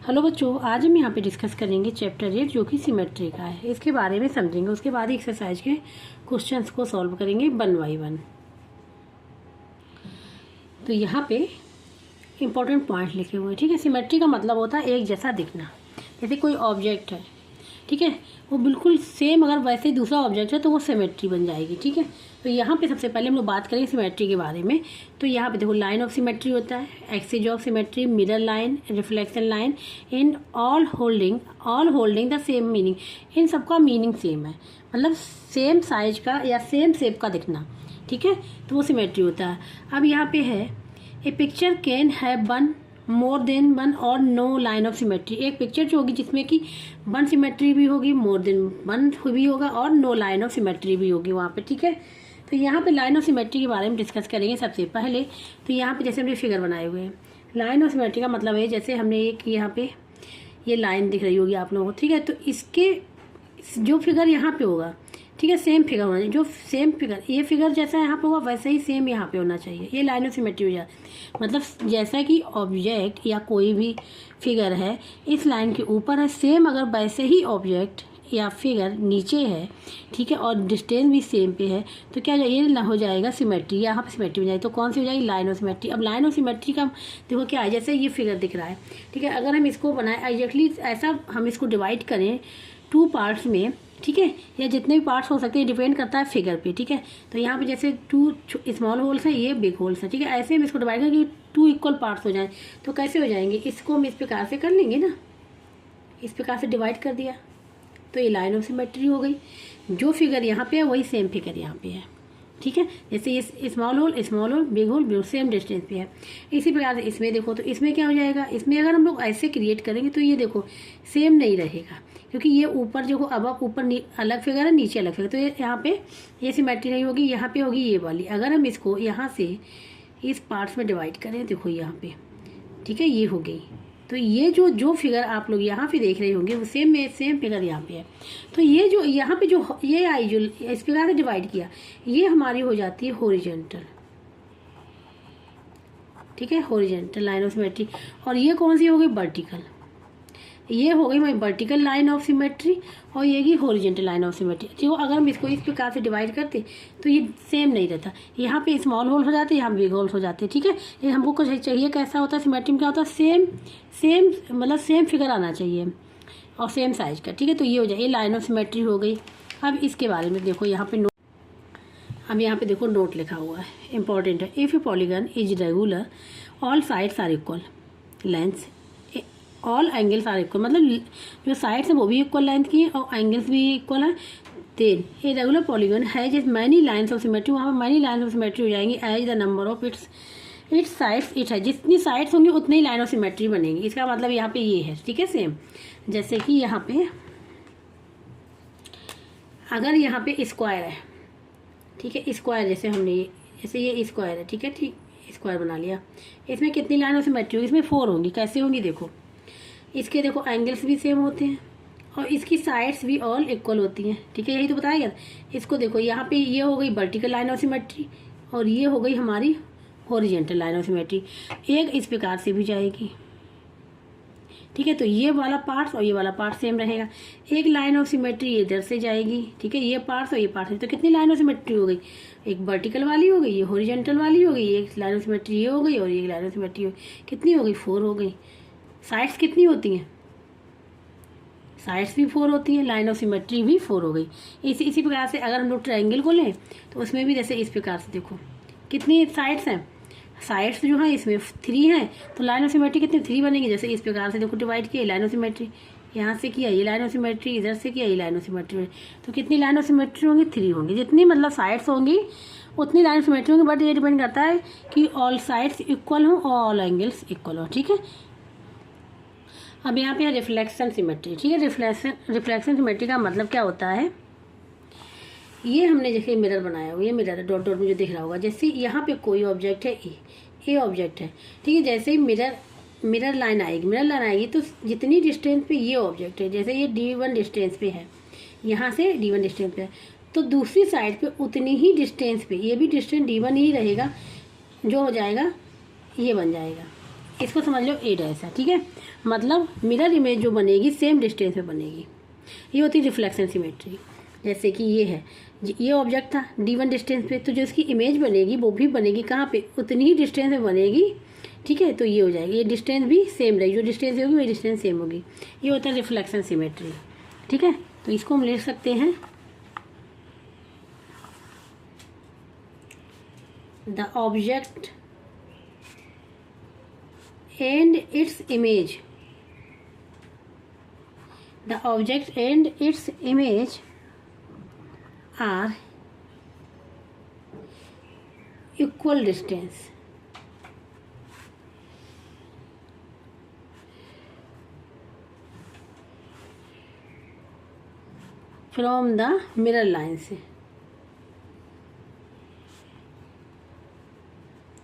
Hello बच्चों, आज हम यहाँ पे डिस्कस करेंगे चैप्टर 8 जो कि सिमेट्री का है। इसके बारे में समझेंगे, उसके बाद एक्सरसाइज के क्वेश्चंस को सॉल्व करेंगे 1 बाय 1। तो यहाँ पे इम्पोर्टेंट पॉइंट लिखे हुए हैं, ठीक है। सिमेट्री का मतलब होता है एक जैसा दिखना। जैसे कोई ऑब्जेक्ट है, ठीक है, वो बिल्कुल सेम अगर वैसे ही दूसरा ऑब्जेक्ट है तो वो सिमेट्री बन जाएगी, ठीक है। तो यहाँ पे सबसे पहले हम लोग बात करेंगे सिमेट्री के बारे में। तो यहाँ पे देखो लाइन ऑफ सिमेट्री होता है, axis of symmetry, mirror line, reflection line, in all holding the same meaning. इन सबका मीनिंग सेम है, मतलब सेम साइज का या सेम शेप का दिखना, ठीक है, तो वो सिमेट्री होता है। अब यहाँ पे है a picture can have one more than one और नो लाइन ऑफ सिमेट्री। एक पिक्चर जो होगी जिसमें कि 1 सिमेट्री भी होगी, मोर देन 1 भी होगा और नो लाइन ऑफ सिमेट्री भी होगी वहाँ पे, ठीक है। तो यहाँ पे लाइन ऑफ सिमेट्री के बारे में डिस्कस करेंगे सबसे पहले। तो यहाँ पे जैसे हमने फिगर बनाए हुए हैं, लाइन ऑफ सिमेट्री का मतलब है जैसे हमने एक यहाँ पे ये लाइन दिख रही होगी आप लोगों को, ठीक है। तो इसके जो फिगर यहाँ पे होगा, ठीक है, सेम फिगर होना चाहिए। जो सेम फिगर, ये फिगर जैसा यहाँ पे होगा वैसे ही सेम यहाँ पे होना चाहिए। ये लाइन ऑफ सिमेट्री हो जाती है। मतलब जैसा कि ऑब्जेक्ट या कोई भी फिगर है इस लाइन के ऊपर है, सेम अगर वैसे ही ऑब्जेक्ट या फिगर नीचे है, ठीक है, और डिस्टेंस भी सेम पे है, तो क्या ये हो जाएगा सिमेट्री। यहाँ पे सिमेट्री हो जाएगी। तो कौन सी हो जाएगी? Line of symmetry. अब लाइन ऑफ सिमेट्री का देखो क्या है, जैसे ये फिगर दिख रहा है, ठीक है, अगर हम इसको बनाए एग्जैक्टली ऐसा, हम इसको डिवाइड करें 2 पार्ट्स में, ठीक है, या जितने भी पार्ट्स हो सकते हैं डिपेंड करता है फिगर पे, ठीक है। तो यहाँ पे जैसे 2 स्मॉल होल्स हैं, ये बिग होल्स हैं, ठीक है। ऐसे हम इसको डिवाइड करेंगे 2 इक्वल पार्ट्स हो जाएं, तो कैसे हो जाएंगे? इसको हम इस प्रकार से कर लेंगे ना, इस प्रकार से डिवाइड कर दिया तो ये लाइन ऑफ सिमेट्री हो गई। जो फिगर यहाँ पे है वही सेम फिगर यहाँ पे है, ठीक है। जैसे ये small hole big hole same distance पे है। इसी प्रकार से इसमें देखो, तो इसमें क्या हो जाएगा? इसमें अगर हम लोग ऐसे क्रिएट करेंगे तो ये देखो सेम नहीं रहेगा, क्योंकि ये ऊपर जो अब ऊपर अलग फिगर है, नीचे अलग फिगर, तो ये यहाँ पे ये सिमेट्री नहीं होगी, यहाँ पे होगी ये वाली। अगर हम इसको यहाँ से इस पार्ट्स में डिवाइड करें, देखो यहाँ पे, ठीक है, ये हो गई। तो ये जो फिगर आप लोग यहाँ पे देख रहे होंगे वो सेम फिगर यहाँ पे है। तो ये जो यहाँ पे जो ये आई, जो इस प्रकार से डिवाइड किया, ये हमारी हो जाती है हॉरिजॉन्टल, ठीक है, हॉरिजॉन्टल लाइन ऑफ सिमेट्री। और ये कौन सी हो गई? वर्टिकल। ये हो गई हमारी वर्टिकल लाइन ऑफ सिमेट्री और ये की हॉरिजॉन्टल लाइन ऑफ सिमेट्री। तो अगर हम इसको इस प्रकार से डिवाइड करते तो ये सेम नहीं रहता, यहाँ पे स्मॉल होल हो जाते, यहाँ बिग होल हो जाते, ठीक है। ये हमको कुछ चाहिए कैसा होता है सिमेट्री में, क्या होता है? सेम मतलब सेम फिगर आना चाहिए और सेम साइज का, ठीक है। तो ये हो जाए, ये लाइन ऑफ सिमेट्री हो गई। अब इसके बारे में देखो यहाँ पे नोट, अब यहाँ पे देखो नोट लिखा हुआ है, इंपॉर्टेंट है। If a polygon is regular all sides are equal length all angles are equal, मतलब जो साइड्स हैं वो भी इक्वल लेंथ की हैं और एंगल्स भी इक्वल हैं। देन ए रेगुलर पॉलीगन है जिस मैनी लाइन्स ऑफ सिमेट्री, वहाँ पर मैनी लाइन्स ऑफ सिमेट्री हो जाएंगी as the number of its sides it है। जितनी साइड्स होंगी उतनी ही लाइन ऑफ सिमेट्री बनेगी। इसका मतलब यहाँ पे ये है, ठीक है, सेम। जैसे कि यहाँ पे अगर यहाँ पे स्क्वायर है, ठीक है, स्क्वायर जैसे हमने जैसे ये स्क्वायर है, ठीक है, ठीक, स्क्वायर बना लिया। इसमें कितनी लाइन ऑफ सिमेट्री होगी? इसमें 4 होंगी। कैसे होंगी? देखो, इसके देखो एंगल्स भी सेम होते हैं और इसकी साइड्स भी ऑल इक्वल होती हैं, ठीक है, यही तो बताया गया। इसको देखो यहाँ पे ये हो गई वर्टिकल लाइन ऑफ सिमेट्री और ये हो गई हमारी हॉरिजॉन्टल लाइन ऑफ सिमेट्री। एक इस प्रकार से भी जाएगी, ठीक है। तो ये वाला पार्ट्स और ये वाला पार्ट सेम रहेगा। एक लाइन ऑफ सिमेट्री इधर से जाएगी, ठीक है, ये पार्ट्स और ये पार्ट्स। तो कितनी लाइन ऑफ सिमेट्री हो गई? एक वर्टिकल वाली हो गई, ये हॉरिजॉन्टल वाली हो गई, एक लाइन ऑफ सिमेट्री ये हो गई और एक लाइन ऑफ सिमेट्री हो गई। कितनी हो गई? 4 हो गई। साइड्स कितनी होती हैं? साइड्स भी 4 होती हैं, लाइन ऑफ सिमेट्री भी 4 हो गई। इसी प्रकार से अगर हम लोग ट्रायंगल को लें तो उसमें भी जैसे इस प्रकार से देखो कितनी साइड्स हैं। साइड्स जो हैं इसमें 3 हैं, तो लाइन ऑफ सिमेट्री कितनी? 3 बनेगी। जैसे इस प्रकार से देखो डिवाइड किया, लाइन ऑफ सिमेट्री यहाँ से किया, ये लाइन ऑफ सिमेट्री, इधर से किया, ये लाइन ऑफ सिमेट्री। तो कितनी लाइन ऑफ सिमेट्री होंगी? 3 होंगी। जितनी मतलब साइड्स होंगी उतनी लाइन ऑफ सिमेट्री होंगी, बट ये डिपेंड करता है कि ऑल साइड्स इक्वल हों और ऑल एंगल्स इक्वल हों, ठीक है। अब यहाँ पे है रिफ्लेक्शन सिमेट्री, ठीक है। रिफ्लेक्शन सिमेट्री का मतलब क्या होता है? ये हमने जैसे मिरर बनाया हुआ, ये मिरर है, डॉट डॉट में जो दिख रहा होगा। जैसे यहाँ पे कोई ऑब्जेक्ट है, ए ऑब्जेक्ट है, ठीक है। जैसे ही मिरर लाइन आएगी तो जितनी डिस्टेंस पे ये ऑब्जेक्ट है, जैसे ये D1 डिस्टेंस पे है, यहाँ से D1 डिस्टेंस पे है, तो दूसरी साइड पे उतनी ही डिस्टेंस पे ये भी डिस्टेंस D1 ही रहेगा, जो हो जाएगा ये बन जाएगा इसको समझ लो ए डैश है, ठीक है। मतलब मिरर इमेज जो बनेगी सेम डिस्टेंस पे बनेगी, ये होती है रिफ्लेक्शन सिमेट्री। जैसे कि ये है, ये ऑब्जेक्ट था d1 डिस्टेंस पे, तो जो इसकी इमेज बनेगी वो भी बनेगी कहाँ पे, उतनी ही डिस्टेंस में बनेगी, ठीक है। तो ये हो जाएगी, ये डिस्टेंस भी सेम रहेगी, जो डिस्टेंस होगी वही डिस्टेंस सेम होगी। ये होता है रिफ्लेक्शन सिमेट्री, ठीक है। तो इसको हम लिख सकते हैं the object and its image, the object and its image are equal distance from the mirror line से।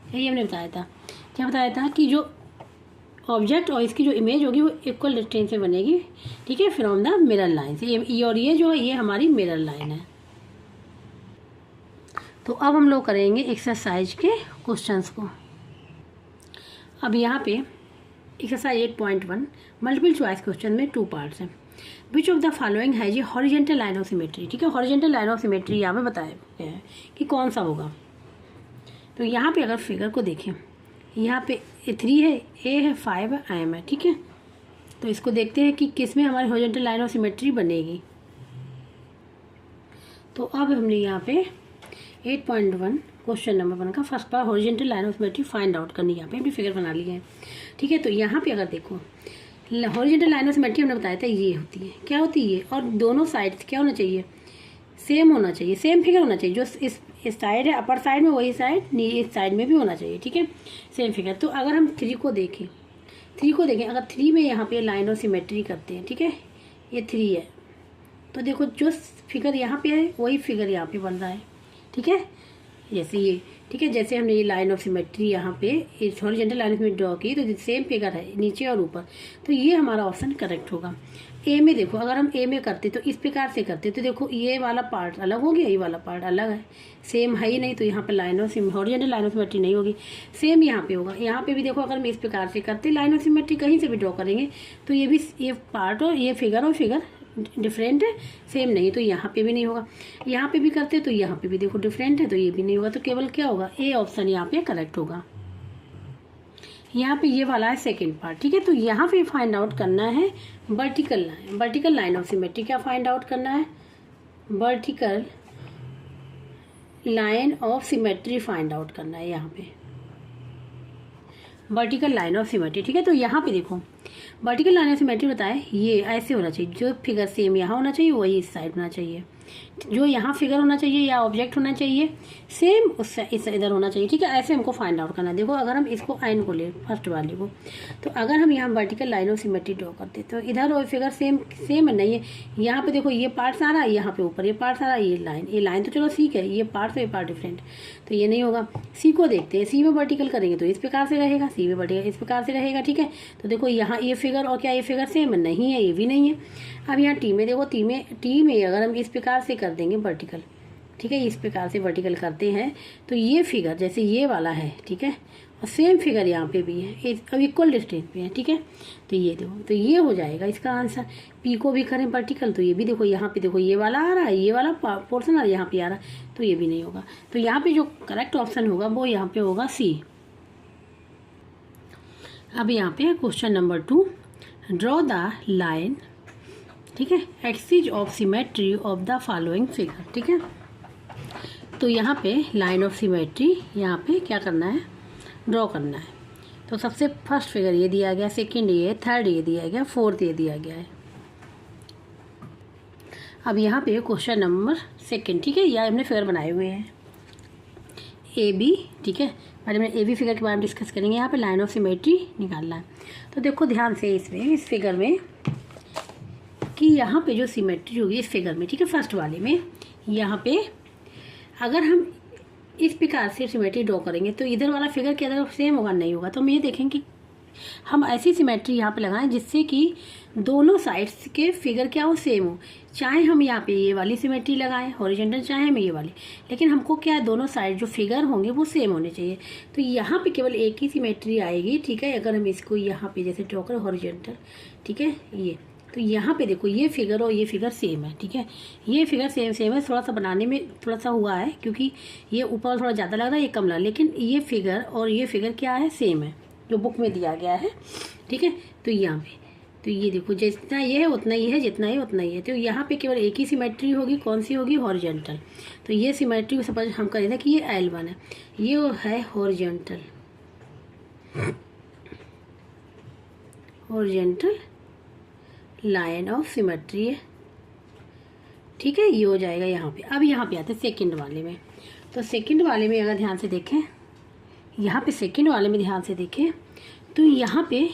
यही हमने बताया था, क्या बताया था कि जो ऑब्जेक्ट और इसकी जो इमेज होगी वो इक्वल डिस्टेंस से बनेगी, ठीक है, फ्रॉम द मिरर लाइन से। ये और ये जो है ये हमारी मिरर लाइन है। तो अब हम लोग करेंगे एक्सरसाइज के क्वेश्चंस को। अब यहाँ पे एक्सरसाइज 8.1 मल्टीपल चॉइस क्वेश्चन में 2 पार्ट्स हैं। Which of the following has a horizontal line of symmetry, ठीक है। हॉरिजेंटल लाइन ऑफ सिमेट्री यहाँ पे बताया गया है कि कौन सा होगा। तो यहाँ पे अगर फिगर को देखें, यहाँ पे 3 है, ए है, 5 है, एम है, ठीक है। तो इसको देखते हैं कि किस में हमारी हॉरिजेंटल लाइन ऑफ सिमेट्री बनेगी। तो अब हमने यहाँ पे 8.1 क्वेश्चन नंबर 1 का first part horizontal line of symmetry find out करनी, यहाँ पे भी फिगर बना लिया है, ठीक है। तो यहाँ पे अगर देखो हॉरिजेंटल लाइन ऑफ सिमेट्री हमने बताया था ये होती है, क्या होती है, और दोनों साइड क्या होना चाहिए, सेम होना चाहिए, सेम फिगर होना चाहिए। जो इस साइड है अपर साइड में वही साइड इस साइड में भी होना चाहिए, ठीक है, सेम फिगर। तो अगर हम 3 को देखें, अगर 3 में यहाँ पे लाइन ऑफ सिमेट्री करते हैं, ठीक है, ये 3 है, तो देखो जो फिगर यहाँ पे है वही फिगर यहाँ पे बन रहा है, ठीक है, जैसे ये, ठीक है। जैसे हमने ये लाइन ऑफ सिमेट्री यहाँ पे इस हॉरिजेंटल लाइन में ड्रॉ की, तो सेम फिगर है नीचे और ऊपर, तो ये हमारा ऑप्शन करेक्ट होगा। ए में देखो, अगर हम ए में करते तो इस प्रकार से करते, तो देखो ये वाला पार्ट अलग हो गया, ये वाला पार्ट अलग है, सेम है ही नहीं, तो यहाँ पे line of horizontal line of symmetry नहीं होगी। सेम यहाँ पे होगा, यहाँ पे भी देखो अगर हम इस प्रकार से करते लाइन ऑफ सिमेट्री कहीं से भी ड्रॉ करेंगे, तो ये भी ये पार्ट और ये फिगर डिफरेंट है, सेम नहीं, तो यहाँ पे भी नहीं होगा। यहाँ पे भी करते तो यहाँ पे भी देखो डिफरेंट है, तो ये भी नहीं होगा। तो केवल क्या होगा, ए ऑप्शन यहाँ पे करेक्ट होगा। यहाँ पे ये वाला है सेकेंड पार्ट, ठीक है। तो यहाँ पे फाइंड आउट करना है वर्टिकल लाइन ऑफ सिमेट्री। क्या फाइंड आउट करना है, vertical line of symmetry find out करना है, यहाँ पे वर्टिकल लाइन ऑफ सिमेट्री, ठीक है। तो यहाँ पे देखो वर्टिकल लाइन ऑफ सिमेट्री बताए ये ऐसे होना चाहिए, जो फिगर सेम यहाँ होना चाहिए वही इस साइड होना चाहिए, जो यहाँ फिगर होना चाहिए या ऑब्जेक्ट होना चाहिए सेम उस इधर होना चाहिए, ठीक है। ऐसे हमको फाइंड आउट करना है। देखो अगर हम इसको एन को ले फर्स्ट वाले को, तो अगर हम यहाँ vertical line of symmetry draw करते तो इधर और फिगर सेम नहीं है। यहाँ पे देखो ये पार्ट सारा, यहाँ पे ऊपर ये पार्ट सारा, ये लाइन तो चलो ठीक है, ये पार्ट से ये पार्ट डिफरेंट, तो ये नहीं होगा। सी को देखते हैं, सी में वर्टिकल करेंगे तो इस प्रकार से रहेगा, सी में वर्टिकल इस प्रकार से रहेगा, ठीक है। तो देखो यहाँ ये फिगर और क्या ये फिगर सेम नहीं है, ये भी नहीं है। अब यहाँ टी में देखो, टी में अगर हम इस प्रकार से कर देंगे वर्टिकल, ठीक है, इस प्रकार से वर्टिकल करते हैं तो ये फिगर जैसे ये वाला है, ठीक है, और सेम फिगर यहाँ पे भी है, अब इक्वल डिस्टेंस पे है, ठीक है। तो ये देखो, तो ये हो जाएगा इसका आंसर। पी को भी करें वर्टिकल तो ये भी देखो, यहाँ पे देखो ये वाला आ रहा है, ये वाला पोर्शन आ रहा है, यहाँ पे आ रहा है, तो ये भी नहीं होगा। तो यहाँ पे जो करेक्ट ऑप्शन होगा वो यहाँ पे होगा सी। अब यहाँ पे question number 2, draw the line, ठीक है, axis of symmetry of the following figure, ठीक है। तो यहाँ पे लाइन ऑफ सिमेट्री यहाँ पे क्या करना है, ड्रॉ करना है। तो सबसे फर्स्ट फिगर ये दिया गया, सेकंड ये, थर्ड ये दिया गया, फोर्थ ये दिया गया है। अब यहाँ पे क्वेश्चन नंबर 2, ठीक है, यह हमने फिगर बनाए हुए हैं ए बी, ठीक है। पहले मैं ए बी फिगर के बारे में डिस्कस करेंगे। यहाँ पे लाइन ऑफ सिमेट्री निकालना है। तो देखो ध्यान से इसमें इस फिगर में कि यहाँ पे जो सिमेट्री होगी इस फिगर में, ठीक है, फर्स्ट वाले में, यहाँ पे अगर हम इस प्रकार से सिमेट्री ड्रॉ करेंगे तो इधर वाला फिगर के अंदर सेम होगा नहीं होगा। तो हम ये देखेंगे हम ऐसी सिमेट्री यहाँ पे लगाएं जिससे कि दोनों साइड्स के फिगर क्या हो, सेम हो। चाहे हम यहाँ पे ये वाली सिमेट्री लगाएं हॉरिजॉन्टल, चाहे हम ये वाली, लेकिन हमको क्या है, दोनों साइड जो फिगर होंगे वो सेम होने चाहिए। तो यहाँ पे केवल एक ही सिमेट्री आएगी, ठीक है। अगर हम इसको यहाँ पे जैसे ड्रॉ करें हॉरिजॉन्टल, ठीक है, ये तो यहाँ पे देखो ये फिगर और ये फिगर सेम है, ठीक है। ये फिगर सेम है, थोड़ा सा बनाने में थोड़ा सा हुआ है क्योंकि ये ऊपर थोड़ा ज़्यादा लग रहा है, ये कम लग रहा है, लेकिन ये फिगर और ये फिगर क्या है, सेम है जो बुक में दिया गया है, ठीक है। तो यहाँ पे तो ये देखो जितना ये है उतना ही है, जितना ही उतना ही है। तो यहाँ पे केवल एक ही सिमेट्री होगी, कौन सी होगी, हॉरिजॉन्टल। तो ये सिमेट्री सपोज हम करें ना कि ये L1 है, ये है हॉरिजॉन्टल लाइन ऑफ सिमेट्री है, ठीक है। ये हो जाएगा यहाँ पे। अब यहाँ पे आते हैं सेकंड वाले में। तो सेकंड वाले में अगर ध्यान से देखें, यहाँ पे सेकंड वाले में ध्यान से देखें तो यहाँ पे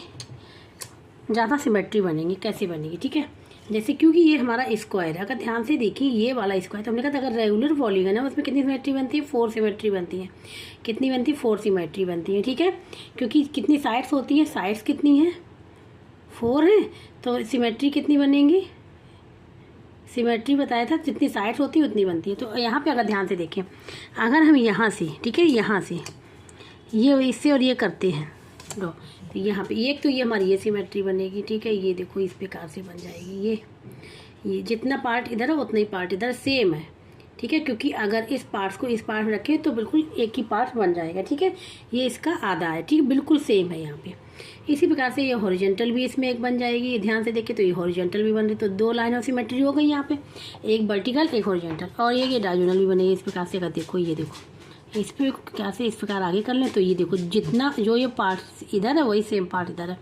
ज़्यादा सिमेट्री बनेगी। कैसे बनेगी, ठीक है, जैसे क्योंकि ये हमारा स्क्वायर है, अगर ध्यान से देखिए ये वाला स्क्वायर, तो हमने कहा था अगर रेगुलर पॉलीगन है उसमें कितनी सिमेट्री बनती है, 4 सिमेट्री बनती है। कितनी बनती है, 4 सिमेट्री बनती है, ठीक है। क्योंकि कितनी साइड्स होती हैं, साइड्स कितनी हैं, 4 है, तो सिमेट्री कितनी बनेंगी, सिमेट्री बताया था जितनी साइड्स होती है उतनी बनती है। तो यहाँ पे अगर ध्यान से देखें, अगर हम यहाँ से, ठीक है, यहाँ से ये इससे और ये करते हैं ड्रॉ, तो यहाँ पे एक तो ये हमारी ये सिमेट्री बनेगी, ठीक है। ये देखो इस प्रकार से बन जाएगी। ये जितना पार्ट इधर है उतना ही पार्ट इधर सेम है, ठीक है। क्योंकि अगर इस पार्ट्स को इस पार्ट में रखें तो बिल्कुल एक ही पार्ट बन जाएगा, ठीक है। ये इसका आधा है, ठीक है, बिल्कुल सेम है यहाँ पे। इसी प्रकार से ये हॉरिजॉन्टल भी इसमें एक बन जाएगी। ध्यान से देखें तो ये हॉरिजॉन्टल भी बन रही, तो 2 लाइन ऑफ सिमेट्री हो गई यहाँ पे, एक वर्टिकल एक हॉरिजॉन्टल, और ये डायगोनल भी बनेगी इस प्रकार से। अगर देखो ये देखो इस पर क्या से इस प्रकार आगे कर लें तो ये देखो जितना जो ये पार्ट इधर है वही सेम पार्ट इधर है।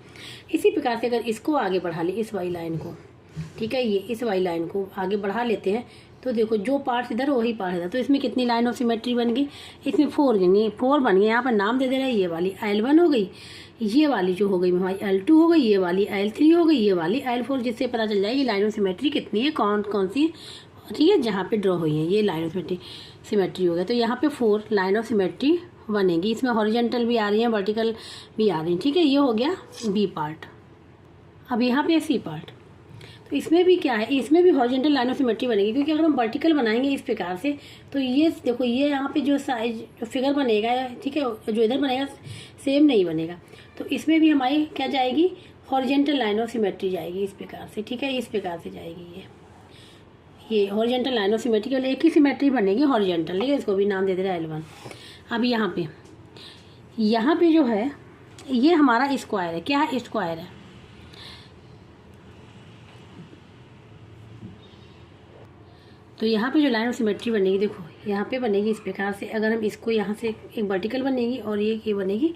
इसी प्रकार से अगर इसको आगे बढ़ा ले, इस वाई लाइन को, ठीक है, ये इस वाई लाइन को आगे बढ़ा लेते हैं तो देखो जो पार्ट इधर वही पार्ट इधर। तो इसमें कितनी लाइन ऑफ सिमेट्री बन गई, इसमें 4 बन गई। यहाँ पर नाम दे दे रहा है, ये वाली L1 हो गई, ये वाली जो हो गई हमारी L2 हो गई, ये वाली L3 हो गई, ये वाली L4, जिससे पता चल जाएगी लाइन ऑफ सिमेट्री कितनी है, कौन कौन सी, ठीक है, जहाँ पे ड्रॉ हुई है ये लाइन ऑफ सिमेट्री हो गया। तो यहाँ पे 4 लाइन ऑफ सिमेट्री बनेगी। इसमें हॉरिजॉन्टल भी आ रही है, वर्टिकल भी आ रही है, ठीक है। ये हो गया बी पार्ट। अब यहाँ पे सी पार्ट, तो इसमें भी क्या है, इसमें भी हॉरिजॉन्टल लाइन ऑफ सिमेट्री बनेगी। क्योंकि अगर हम वर्टिकल बनाएंगे इस प्रकार से तो ये देखो ये यहाँ पे जो साइज जो फिगर बनेगा, ठीक है, जो इधर बनेगा सेम नहीं बनेगा। तो इसमें भी हमारी क्या जाएगी, हॉरिजॉन्टल लाइन ऑफ सिमेट्री जाएगी इस प्रकार से, ठीक है। इस प्रकार से जाएगी ये हॉरिजॉन्टल लाइन ऑफ सिमेट्री, केवल एक ही सिमेट्री बनेगी हॉरिजॉन्टल, ठीक है। इसको भी नाम दे दे रहा है L1। अब यहाँ पे जो है ये हमारा स्क्वायर है। क्या है, स्क्वायर है। तो यहाँ पे जो लाइन ऑफ सिमेट्री बनेगी, देखो यहाँ पे बनेगी इस प्रकार से। अगर हम इसको यहाँ से एक वर्टिकल बनेगी और ये बनेगी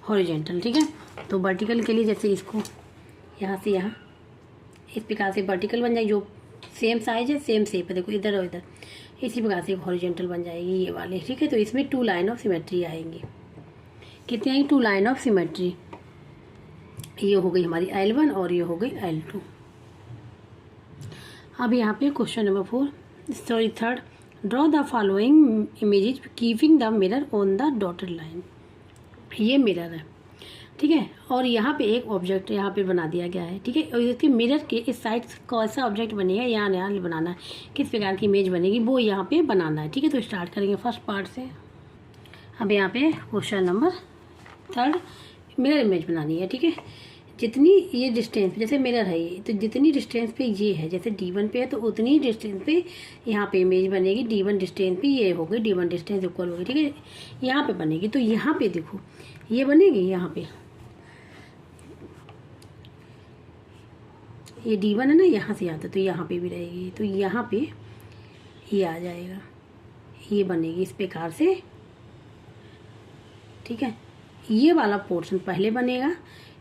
हॉरिजॉन्टल, ठीक है। तो वर्टिकल के लिए जैसे इसको यहाँ से यहाँ इस प्रकार से वर्टिकल बन जाएगी, जो सेम साइज है सेम शेप है, देखो इधर और इधर। इसी प्रकार से हॉरिजॉन्टल बन जाएगी ये वाली, ठीक है। तो इसमें 2 लाइन ऑफ सिमेट्री आएंगी। कितनी आएंगी, 2 लाइन ऑफ सिमेट्री। ये हो गई हमारी L1 और ये हो गई L2। अब यहाँ पे question number 3, draw the following images keeping the mirror on the dotted line. ये मिरर है, ठीक है, और यहाँ पे एक ऑब्जेक्ट यहाँ पे बना दिया गया है, ठीक है। और इसके मिरर के इस साइड कौन सा ऑब्जेक्ट बनेगा, यहाँ बनाना है, किस प्रकार की इमेज बनेगी वो यहाँ पे बनाना है, ठीक है। तो स्टार्ट करेंगे फर्स्ट पार्ट से। अब यहाँ पे क्वेश्चन नंबर 3 मिरर इमेज बनानी है, ठीक है। जितनी ये डिस्टेंस, जैसे मिरर है ये, तो जितनी डिस्टेंस पे ये है, जैसे D1 पे है तो उतनी डिस्टेंस पे यहाँ पे इमेज बनेगी। D1 डिस्टेंस पे ये हो गई, D1 डिस्टेंस इक्वल होगी, ठीक है। यहाँ पे बनेगी, तो यहाँ पे देखो ये बनेगी, यहाँ पे ये D1 है ना, यहाँ से आता तो यहाँ पे भी रहेगी। तो यहाँ पे ये आ जाएगा, ये बनेगी इस प्रकार से, ठीक है। ये वाला पोर्शन पहले बनेगा,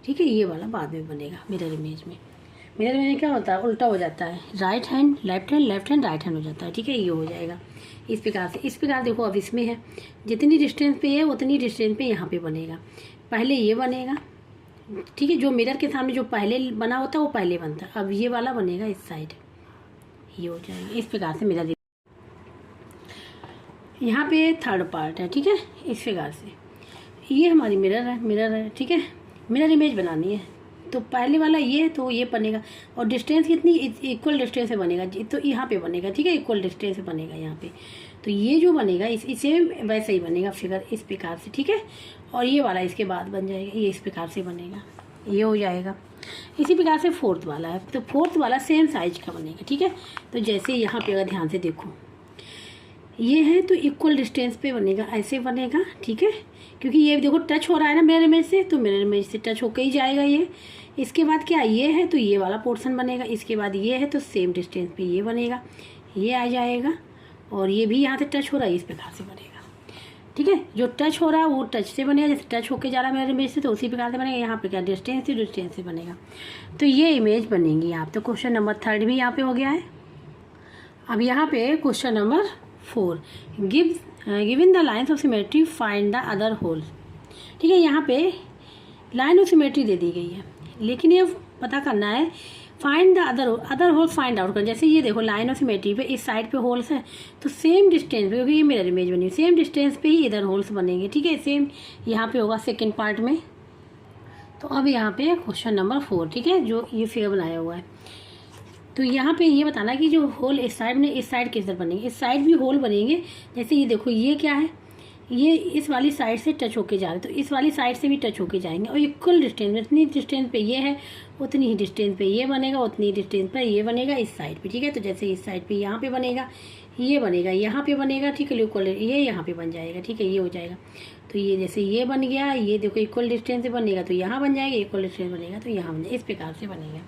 ठीक है, ये वाला बाद में बनेगा। मिरर इमेज में क्या होता है, उल्टा हो जाता है, right hand left hand, left hand right hand हो जाता है, ठीक है। ये हो जाएगा इस प्रकार से। इस प्रकार देखो अब इसमें है जितनी डिस्टेंस पे है उतनी डिस्टेंस पे यहाँ पे बनेगा। पहले ये बनेगा, ठीक है, जो मिरर के सामने जो पहले बना होता है वो पहले बनता है। अब ये वाला बनेगा इस साइड, ये हो जाएगा इस प्रकार से मिरर। यहाँ पे 3rd पार्ट है, ठीक है, इस प्रकार से। ये हमारी मिरर है, ठीक है। मिरर इमेज बनानी है तो पहले वाला ये है तो ये बनेगा, और डिस्टेंस कितनी, इक्वल डिस्टेंस से बनेगा, तो यहाँ पे बनेगा, ठीक है, इक्वल डिस्टेंस से बनेगा यहाँ पे। तो ये जो बनेगा इसे वैसे ही बनेगा फिगर इस प्रकार से, ठीक है। और ये वाला इसके बाद बन जाएगा, ये इस प्रकार से बनेगा, ये हो जाएगा। इसी प्रकार से फोर्थ वाला है, तो फोर्थ वाला सेम साइज का बनेगा, ठीक है। तो जैसे यहाँ पे अगर ध्यान से देखो ये है तो इक्वल डिस्टेंस पे बनेगा, ऐसे बनेगा, ठीक है, क्योंकि ये देखो टच हो रहा है ना मिरर इमेज से, तो मिरर इमेज से टच होकर ही जाएगा ये। इसके बाद क्या ये है तो ये वाला पोर्शन बनेगा, इसके बाद ये है तो सेम डिस्टेंस पे ये बनेगा, ये आ जाएगा, और ये भी यहाँ से टच हो रहा है, इस प्रकार से बनेगा, ठीक है। जो टच हो रहा है वो टच से बनेगा, जैसे टच होके जा रहा है मिरर इमेज से तो उसी प्रकार से बनेगा। यहाँ पे क्या डिस्टेंस से बनेगा, तो ये इमेज बनेगी यहाँ। तो क्वेश्चन नंबर 3 भी यहाँ पे हो गया है। अब यहाँ पे question number 4, given the lines of symmetry find the other hole, ठीक है। यहाँ पे लाइन ऑफ सिमेट्री दे दी गई है, लेकिन ये पता करना है find the other hole find out करना। जैसे ये देखो लाइन ऑफ सिमेट्री पे इस साइड पे होल्स है, तो सेम डिस्टेंस पे, क्योंकि ये मिरर इमेज बनी, सेम डिस्टेंस पे ही इधर होल्स बनेंगे, ठीक है। सेम यहाँ पे होगा सेकेंड पार्ट में। तो अब यहाँ पे क्वेश्चन नंबर 4, ठीक है, जो ये फिगर बनाया हुआ है। तो यहाँ पे ये बताना कि जो होल इस साइड में, इस साइड किस तरह बनेंगे, इस साइड भी होल बनेंगे। जैसे ये देखो ये क्या है, ये इस वाली साइड से टच होके जा रहे हैं, तो इस वाली साइड से भी टच होके जाएंगे, और इक्वल डिस्टेंस, जितनी डिस्टेंस पे ये है उतनी ही डिस्टेंस पे ये बनेगा, उतनी ही डिस्टेंस पर ये बनेगा इस साइड पे, ठीक है। तो जैसे इस साइड पे यहाँ पे बनेगा, ये बनेगा यहाँ पे बनेगा, ठीक है, इक्वल ये यहाँ पे बन जाएगा, ठीक है, ये हो जाएगा। तो ये जैसे ये बन गया, ये देखो इक्वल डिस्टेंस से बनेगा तो यहाँ बन जाएगा, इक्वल डिस्टेंस बनेगा तो यहाँ बन जाएगा, इस प्रकार से बनेगा,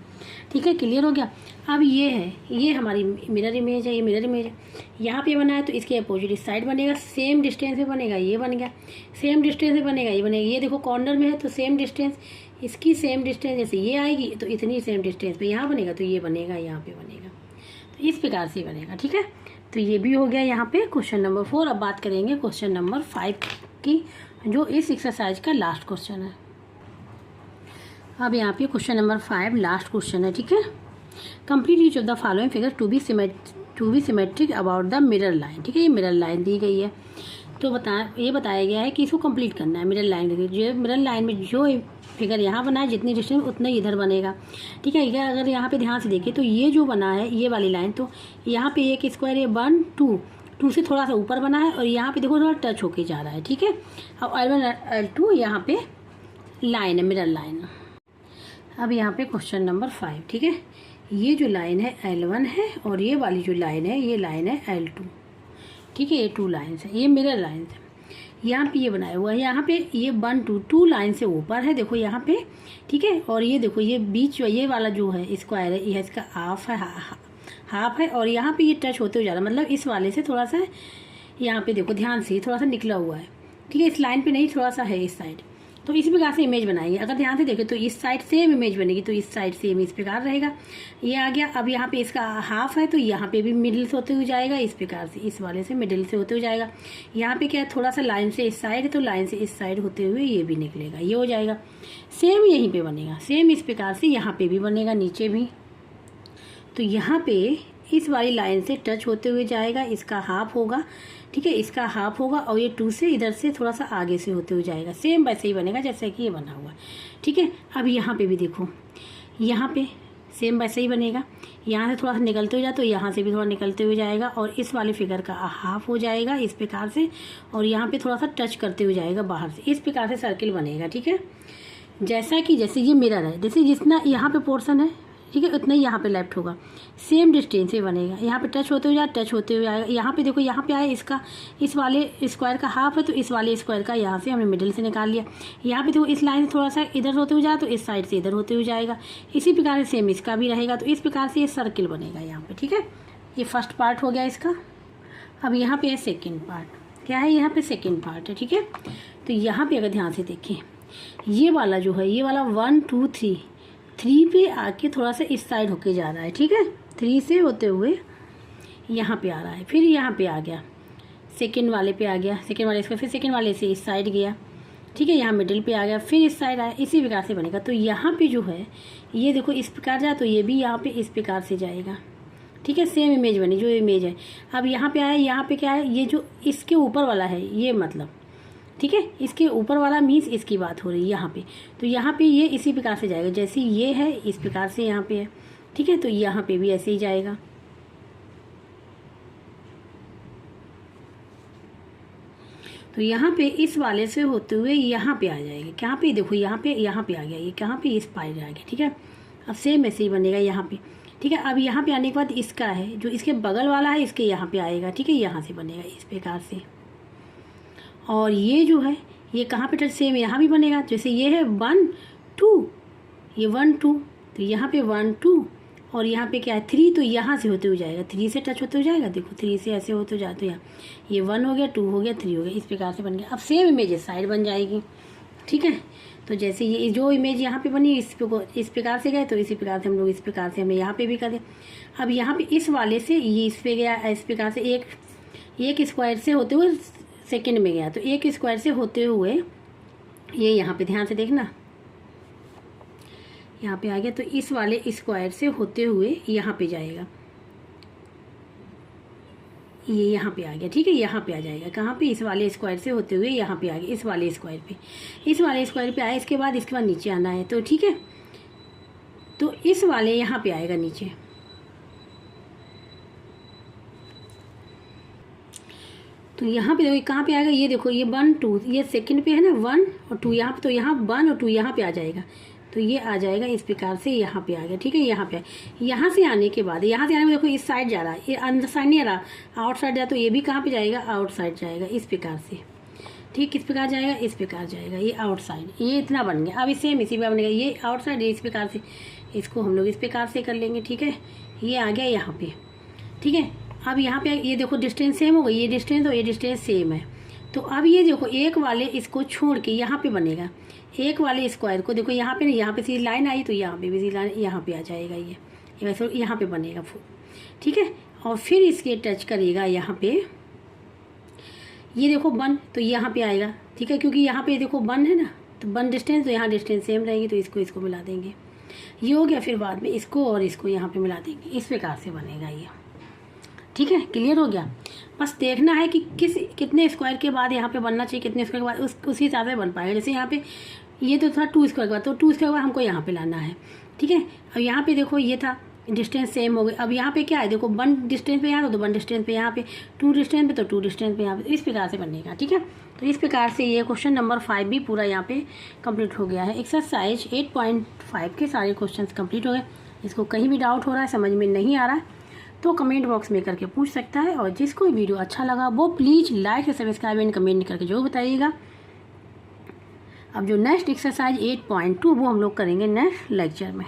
ठीक है। क्लियर हो गया। अब ये है, ये हमारी मिरर इमेज है, ये मिरर इमेज है, यहाँ पे बना है तो इसके अपोजिट इस साइड बनेगा, सेम डिस्टेंस से बनेगा, ये बन गया, सेम डिस्टेंस से बनेगा, ये बनेगा। ये देखो कॉर्नर में है तो सेम डिस्टेंस, इसकी सेम डिस्टेंस जैसे ये आएगी तो इतनी सेम डिस्टेंस पे यहाँ बनेगा, तो ये बनेगा, यहाँ पे बनेगा, तो इस प्रकार से बनेगा, ठीक है। तो ये भी हो गया यहाँ पे क्वेश्चन नंबर 4। अब बात करेंगे क्वेश्चन नंबर 5 की, जो इस एक्सरसाइज का लास्ट क्वेश्चन है। अब यहाँ पे क्वेश्चन नंबर 5 लास्ट क्वेश्चन है, ठीक है। Complete each of the following figure to be symmetric about the mirror line, ठीक है। ये मिरर लाइन दी गई है, तो ये बताया गया है कि इसको कंप्लीट करना है। मिरर लाइन जो मिरर लाइन में जो फिगर यहाँ बना है, जितनी डिस्टेंस उतना ही इधर बनेगा, ठीक है। अगर यहाँ पे ध्यान से देखिए तो ये जो बना है ये वाली लाइन, तो यहाँ पे एक स्क्वायर ये 1 2 से थोड़ा सा ऊपर बना है, और यहाँ पे देखो थोड़ा टच होके जा रहा है, ठीक है। अब L1 L2 यहाँ पे लाइन है, मिरर लाइन। अब यहाँ पे क्वेश्चन नंबर 5, ठीक है। ये जो लाइन है L1 है, और ये वाली जो लाइन है ये लाइन है L2, ठीक है। ये 2 लाइन्स है, ये मिरर लाइन है। यहाँ पे ये बनाया हुआ है, यहाँ पे ये 1 2 लाइन से ऊपर है, देखो यहाँ पे, ठीक है। और ये देखो ये बीच ये वाला जो है स्क्वायर है, ये इसका हाफ है, और यहाँ पे ये टच होते हुए जा रहा है, मतलब इस वाले से थोड़ा सा यहाँ पे देखो ध्यान से थोड़ा सा निकला हुआ है, ठीक है। इस लाइन पे नहीं, थोड़ा सा है इस साइड, तो इसी प्रकार से इमेज बनाएंगे। अगर ध्यान से देखें तो इस साइड सेम इमेज बनेगी, तो इस साइड सेम इस प्रकार रहेगा, ये आ गया। अब यहाँ पे इसका हाफ है, तो यहाँ पे भी मिडिल से होते हुए जाएगा, इस प्रकार से इस वाले से मिडिल से होते हुए जाएगा। यहाँ पे क्या है, थोड़ा सा लाइन से इस साइड है, तो लाइन से इस साइड होते हुए ये भी निकलेगा, ये हो जाएगा। सेम यहीं पे बनेगा, सेम इस प्रकार से यहाँ पे भी बनेगा, नीचे भी। तो यहाँ पे इस वाली लाइन से टच होते हुए जाएगा, इसका हाफ होगा, ठीक है, इसका हाफ होगा, और ये 2 से इधर से थोड़ा सा आगे से होते हुए जाएगा, सेम वैसे ही बनेगा जैसे कि ये बना हुआ, ठीक है। अब यहाँ पे भी देखो, यहाँ पे सेम वैसे ही बनेगा, यहाँ से थोड़ा सा निकलते हुए जाए तो यहाँ से भी थोड़ा निकलते हुए जाएगा, और इस वाले फिगर का हाफ हो जाएगा इस प्रकार से, और यहाँ पे थोड़ा सा टच करते हुए जाएगा बाहर से, इस प्रकार से सर्किल बनेगा, ठीक है। जैसा कि जैसे ये मिरर है, जैसे जितना यहाँ पे पोर्शन है, ठीक है, उतना ही यहाँ पे लेफ्ट होगा, सेम डिस्टेंस से बनेगा। यहाँ पे टच होते हुए टच होते हुए आएगा। यहाँ पे देखो, यहाँ पे आया इसका, इस वाले स्क्वायर का हाफ है, तो इस वाले स्क्वायर का यहाँ से हमने मिडिल से निकाल लिया। यहाँ पे देखो इस लाइन से थोड़ा सा इधर होते हुए जाए तो इस साइड से इधर होते हुए जाएगा, इसी प्रकार से सेम इसका भी रहेगा। तो इस प्रकार से ये सर्किल बनेगा यहाँ पे, ठीक है। ये फर्स्ट पार्ट हो गया इसका। अब यहाँ पे है सेकेंड पार्ट, क्या है, यहाँ पे सेकेंड पार्ट है, ठीक है। तो यहाँ पे अगर ध्यान से देखें, ये वाला जो है, ये वाला 1 2 3 पे आके थोड़ा सा इस साइड होके जा रहा है, ठीक है। 3 से होते हुए यहाँ पे आ रहा है, फिर यहाँ पे आ गया, सेकंड वाले पे आ गया, सेकंड वाले इसका, फिर सेकंड वाले से इस साइड गया, ठीक है, यहाँ मिडिल पे आ गया, फिर इस साइड आया, इसी प्रकार से बनेगा। तो यहाँ पे जो है ये देखो इस प्रकार जाए, तो ये भी यहाँ पे इस प्रकार से जाएगा, ठीक है, सेम इमेज बनी जो इमेज है। अब यहाँ पे आया, यहाँ पे क्या है, ये जो इसके ऊपर वाला है ये मतलब, ठीक है। इसके ऊपर वाला मीन्स इसकी बात हो रही है यहाँ पे, तो यहाँ पे ये इसी प्रकार से जाएगा, जैसे ये है इस प्रकार से यहाँ पे है, ठीक है। तो यहाँ पे भी ऐसे ही जाएगा। तो यहाँ पे इस वाले से होते हुए यहाँ पे आ जाएगा, कहाँ पे देखो यहाँ पे आ गया, ये कहाँ पे इस पार जाएगा, ठीक है। अब सेम ऐसे ही बनेगा यहाँ पे, ठीक है। अब यहाँ पे आने के बाद इसका है जो इसके बगल वाला है, इसके यहाँ पे आएगा, ठीक है। यहाँ से बनेगा इस प्रकार से। और ये जो है ये कहाँ पे टच, सेम यहाँ भी बनेगा, जैसे ये है 1 2, ये 1 2, तो यहाँ पे 1 2, और यहाँ पे क्या है 3, तो यहाँ से होते हुए जाएगा, 3 से टच होते हुए जाएगा, देखो 3 से ऐसे होते हुए जाते हैं, ये 1 हो गया, 2 हो गया, 3 हो गया, इस प्रकार से बन गया। अब सेम इमेज साइड बन जाएगी, ठीक है। तो जैसे ये जो इमेज यहाँ पे बनी इस प्रकार से गए, तो इसी प्रकार से हम लोग इस प्रकार से हमें यहाँ पे भी कर दें। अब यहाँ पे इस वाले से ये इस पे गया, इस प्रकार से एक स्क्वायर से होते हुए सेकंड में गया, तो एक स्क्वायर से होते हुए ये यहाँ पे ध्यान से देखना, यहाँ पे आ गया, तो इस वाले स्क्वायर से होते हुए यहाँ पे जाएगा, ये यहाँ पे आ गया, ठीक है। यहाँ पे आ जाएगा, कहाँ पे, इस वाले स्क्वायर से होते हुए यहाँ पे आ गया, इस वाले स्क्वायर पे आया, इसके बाद नीचे आना है, तो ठीक है। तो इस वाले यहाँ पे आएगा नीचे, तो यहाँ पे देखो कहाँ पे आएगा, ये देखो ये 1 2, ये सेकंड पे है ना 1 और 2 यहाँ पे, तो यहाँ 1 और 2 यहाँ पे आ जाएगा, तो ये आ जाएगा इस प्रकार से, यहाँ पे आ गया, ठीक है। यहाँ से आने के बाद, यहाँ से आने में देखो इस साइड जा रहा है, ये अंदर साइड नहीं आ रहा, आउट साइड जा, तो ये भी कहाँ पे जाएगा, आउट साइड जाएगा, इस प्रकार से, ठीक। किस प्रकार जाएगा, इस प्रकार जाएगा, ये आउट साइड, ये इतना बन गया। अब इसे इसी पर बनेगा, ये आउट साइड इस प्रकार से, इसको हम लोग इस प्रकार से कर लेंगे, ठीक है। ये आ गया यहाँ पे, ठीक है। अब यहाँ पे ये देखो डिस्टेंस सेम हो गई, ये डिस्टेंस और ये डिस्टेंस सेम है, तो अब ये देखो एक वाले इसको छोड़ के यहाँ पे बनेगा, एक वाले स्क्वायर को देखो यहाँ पे नहीं, यहाँ पे सीधी लाइन आई, तो यहाँ पे भी सीधी लाइन यहाँ पे आ जाएगा, ये वैसे यहाँ पे बनेगा, ठीक है। और फिर इसके टच करेगा यहाँ पे, ये देखो 1, तो यहाँ पे आएगा, ठीक है, क्योंकि यहाँ पे देखो 1 है ना, तो 1 डिस्टेंस, तो यहाँ डिस्टेंस सेम रहेगी, तो इसको मिला देंगे, ये हो गया। फिर बाद में इसको और इसको यहाँ पे मिला देंगे, इस प्रकार से बनेगा ये, ठीक है। क्लियर हो गया। बस देखना है कि कितने स्क्वायर के बाद यहाँ पे बनना चाहिए, कितने स्क्वायर के बाद उसी हिसाब से बन पाएगा। जैसे यहाँ पे ये तो था 2 स्क्वायर के बाद, तो 2 स्क्वायर के बाद हमको यहाँ पे लाना है, ठीक है। अब यहाँ पे देखो ये था, डिस्टेंस सेम हो गई। अब यहाँ पे क्या है, देखो 1 डिस्टेंस पे यहाँ, तो 1 डिस्टेंस पे यहाँ पे, 2 डिस्टेंस पे, तो 2 डिस्टेंस पे यहाँ पे, इस प्रकार से बनेगा, ठीक है। तो इस प्रकार से ये क्वेश्चन नंबर 5 भी पूरा यहाँ पे कंप्लीट हो गया है। एक्सरसाइज 8.5 के सारे क्वेश्चन कंप्लीट हो गए। इसको कहीं भी डाउट हो रहा है, समझ में नहीं आ रहा है, तो कमेंट बॉक्स में करके पूछ सकता है। और जिसको वीडियो अच्छा लगा वो प्लीज़ लाइक से सब्सक्राइब एंड कमेंट करके जो बताइएगा। अब जो नेक्स्ट एक्सरसाइज 8.2 वो हम लोग करेंगे नेक्स्ट लेक्चर में।